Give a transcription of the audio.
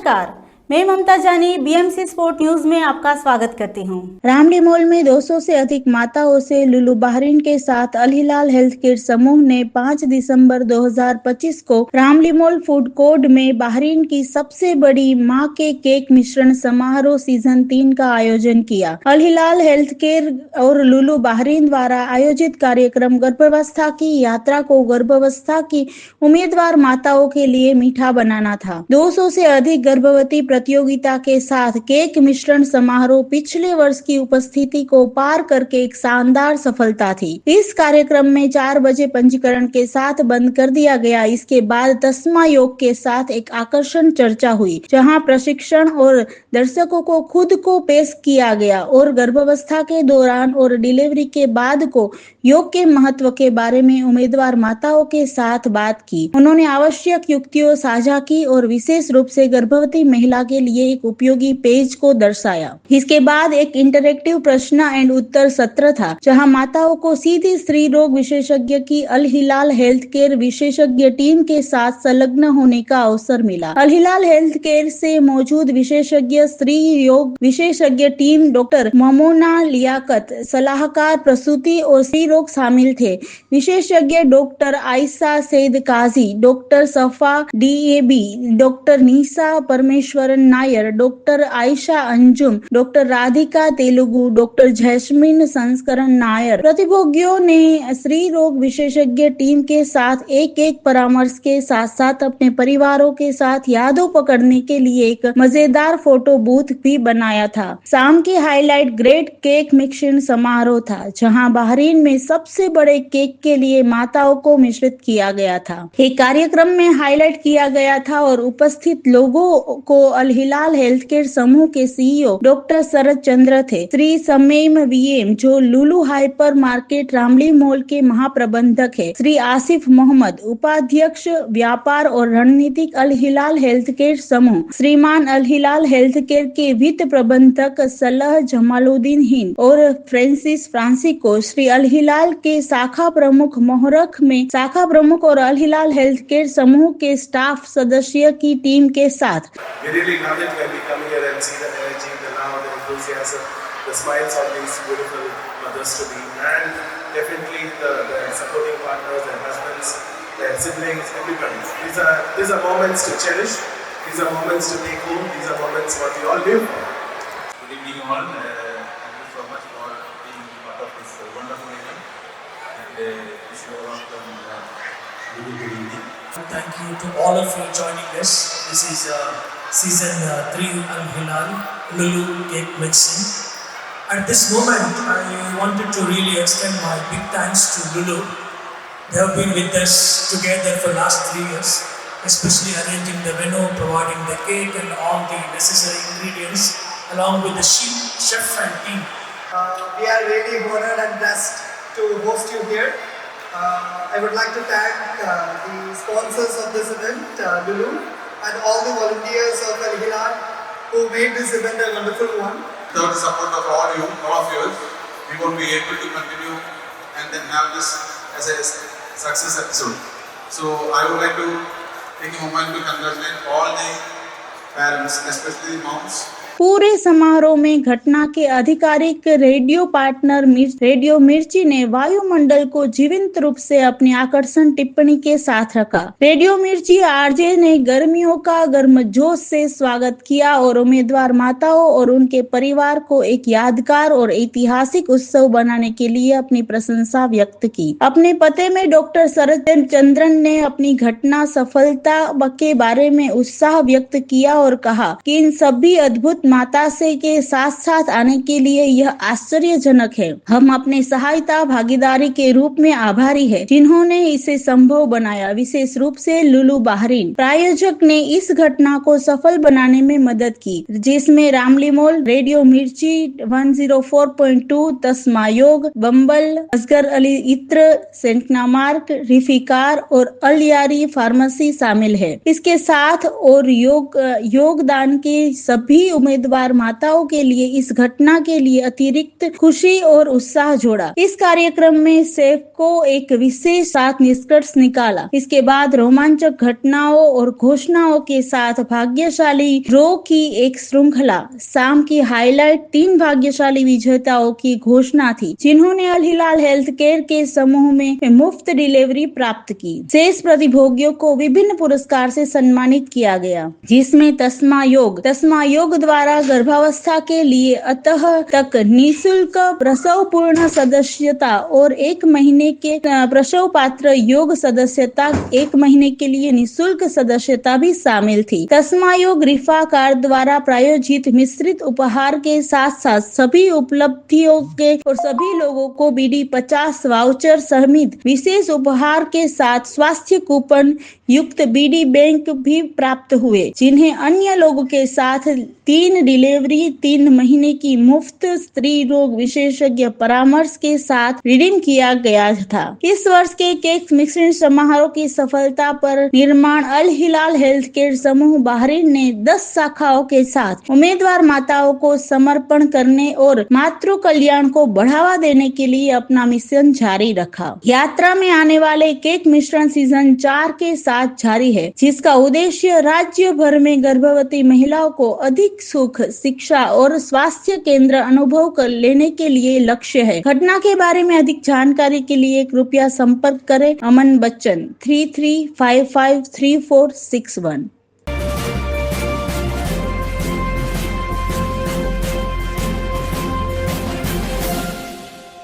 नमस्कार, मैं ममता जानी बीएमसी स्पोर्ट न्यूज में आपका स्वागत करती हूँ। रामली मॉल में 200 से अधिक माताओं से लुलु बहरीन के साथ अल हिलाल हेल्थ केयर समूह ने 5 दिसंबर 2025 को रामली मॉल फूड कोर्ट में बहरीन की सबसे बड़ी मां के केक मिश्रण समारोह सीजन 3 का आयोजन किया। अल हिलाल हेल्थ केयर और लुलु बहरीन द्वारा आयोजित कार्यक्रम गर्भावस्था की यात्रा को गर्भावस्था की उम्मीदवार माताओं के लिए मीठा बनाना था। 200 से अधिक गर्भवती प्रतियोगिता के साथ केक मिश्रण समारोह पिछले वर्ष की उपस्थिति को पार करके एक शानदार सफलता थी। इस कार्यक्रम में 4 बजे पंजीकरण के साथ बंद कर दिया गया। इसके बाद तस्मा योग के साथ एक आकर्षण चर्चा हुई, जहां प्रशिक्षण और दर्शकों को खुद को पेश किया गया और गर्भावस्था के दौरान और डिलीवरी के बाद को योग के महत्व के बारे में उम्मीदवार माताओं के साथ बात की। उन्होंने आवश्यक युक्तियों साझा की और विशेष रूप से गर्भवती महिला के लिए एक उपयोगी पेज को दर्शाया। इसके बाद एक इंटरेक्टिव प्रश्न एंड उत्तर सत्र था, जहां माताओं को सीधी स्त्री रोग विशेषज्ञ की अल हिलाल हेल्थ केयर विशेषज्ञ टीम के साथ संलग्न होने का अवसर मिला। अल हिलाल हेल्थ केयर से मौजूद विशेषज्ञ स्त्री योग विशेषज्ञ टीम डॉक्टर ममोना लियाकत, सलाहकार प्रसूति और स्त्री रोग शामिल थे। विशेषज्ञ डॉक्टर आयशा सैद काजी, डॉक्टर सफा डीएबी, doctor Nisha Parameswaran Nair, doctor Ayesha Anjum, doctor Radhika Telugu, doctor Jasmine संस्करण नायर। प्रतिभागियों ने स्त्री रोग विशेषज्ञ टीम के साथ एक परामर्श के साथ साथ अपने परिवारों के साथ यादों पकड़ने के लिए एक मजेदार फोटो बूथ भी बनाया था। शाम की हाईलाइट ग्रेट केक मिश्रण समारोह था, जहां बहरीन में सबसे बड़े केक के लिए माताओं को मिश्रित किया गया था। एक कार्यक्रम में हाईलाइट किया गया था और उपस्थित लोगों को अल हिलाल हेल्थ केयर समूह के सीईओ डॉक्टर शरद चंद्र थे। श्री समीम वीएम, जो लुलु हाइपर मार्केट रामली मॉल के महाप्रबंधक है। श्री आसिफ मोहम्मद, उपाध्यक्ष व्यापार और रणनीतिक अल हिलाल हेल्थ केयर समूह। श्रीमान अल हिलाल हेल्थ केयर के वित्त प्रबंधक सलह जमालुद्दीन हिंद और फ्रांसिको। श्री अल हिलाल के शाखा प्रमुख मोहरख में शाखा प्रमुख और अल हिलाल हेल्थ केयर समूह के स्टाफ सदस्य की टीम के साथ। We really love it when we come here and see the energy, the love, the enthusiasm, the smiles on these beautiful mothers to be, and definitely the supporting partners, their husbands, their siblings, everybody. These are moments to cherish. These are moments to take home. These are moments what we all live for. Good evening all. Thank you so much for being part of this wonderful event. And wish you all of them good evening. Thank you to all of you joining us. This is season 3 Al Hilal Lulu Cake Mixing. At this moment, I wanted to really extend my big thanks to Lulu. They have been with us together for last 3 years, especially arranging the venue, providing the cake and all the necessary ingredients, along with the chef and team. We are really honored and blessed to host you here. I would like to thank the sponsors of this event, Lulu, and all the volunteers of Al Hilal who made this event a wonderful one. Without the support of all of you, we won't be able to continue and then have this as a success episode. So I would like to take a moment to congratulate all the parents, especially the moms. पूरे समारोह में घटना के आधिकारिक radio partner radio मिर्ची ने वायुमंडल को जीवंत रूप से अपनी आकर्षण टिप्पणी के साथ रखा। रेडियो मिर्ची आरजे ने गर्मियों का गर्मजोश से स्वागत किया और उम्मीदवार माताओं और उनके परिवार को एक यादगार और ऐतिहासिक उत्सव बनाने के लिए अपनी प्रशंसा व्यक्त की। अपने पते में डॉक्टर शरद चंद्रन ने अपनी घटना सफलता के बारे में उत्साह व्यक्त किया और कहा कि इन सभी अद्भुत माता से के साथ साथ आने के लिए यह आश्चर्यजनक है। हम अपने सहायता भागीदारी के रूप में आभारी हैं, जिन्होंने इसे संभव बनाया। विशेष रूप से लुलु बहरीन प्रायोजक ने इस घटना को सफल बनाने में मदद की, जिसमें रामली मॉल, रेडियो मिर्ची 104.2, तस्मा योग, बम्बल, असगर अली इत्र, सेंटना मार्क, रिफिकार और अलियारी फार्मेसी शामिल है। इसके साथ और योगदान के सभी उम्मीदवार उम्मीदवार माताओं के लिए इस घटना के लिए अतिरिक्त खुशी और उत्साह जोड़ा। इस कार्यक्रम में सेफ को एक विशेष सात निष्कर्ष निकाला। इसके बाद रोमांचक घटनाओं और घोषणाओं के साथ भाग्यशाली ड्रॉ की एक श्रृंखला। शाम की हाईलाइट 3 भाग्यशाली विजेताओं की घोषणा थी, जिन्होंने अल हिलाल हेल्थ केयर के समूह में मुफ्त डिलीवरी प्राप्त की। शेष प्रतिभोगियों को विभिन्न पुरस्कार से सम्मानित किया गया, जिसमें तस्मा योग द्वारा गर्भावस्था के लिए अतः तक निःशुल्क प्रसव पूर्ण सदस्यता और 1 महीने के प्रसव पात्र योग सदस्यता 1 महीने के लिए निःशुल्क सदस्यता भी शामिल थी। तस्मा योग रिफा कार द्वारा प्रायोजित मिश्रित उपहार के साथ साथ सभी उपलब्धियों के और सभी लोगों को BD 50 वाउचर सहित विशेष उपहार के साथ स्वास्थ्य कूपन युक्त BD बैंक भी प्राप्त हुए, जिन्हें अन्य लोगों के साथ 3 डिलीवरी 3 महीने की मुफ्त स्त्री रोग विशेषज्ञ परामर्श के साथ रिडीम किया गया था। इस वर्ष के केक मिक्सिंग समारोह की सफलता पर निर्माण अल हिलाल हेल्थ केयर समूह बहरीन ने 10 शाखाओं के साथ उम्मीदवार माताओं को समर्पण करने और मातृ कल्याण को बढ़ावा देने के लिए अपना मिशन जारी रखा। यात्रा में आने वाले केक मिश्रण सीजन 4 के साथ जारी है, जिसका उद्देश्य राज्य भर में गर्भवती महिलाओं को अधिक सुख, शिक्षा और स्वास्थ्य केंद्र अनुभव कर लेने के लिए लक्ष्य है। घटना के बारे में अधिक जानकारी के लिए कृपया संपर्क करें अमन बच्चन 33553461।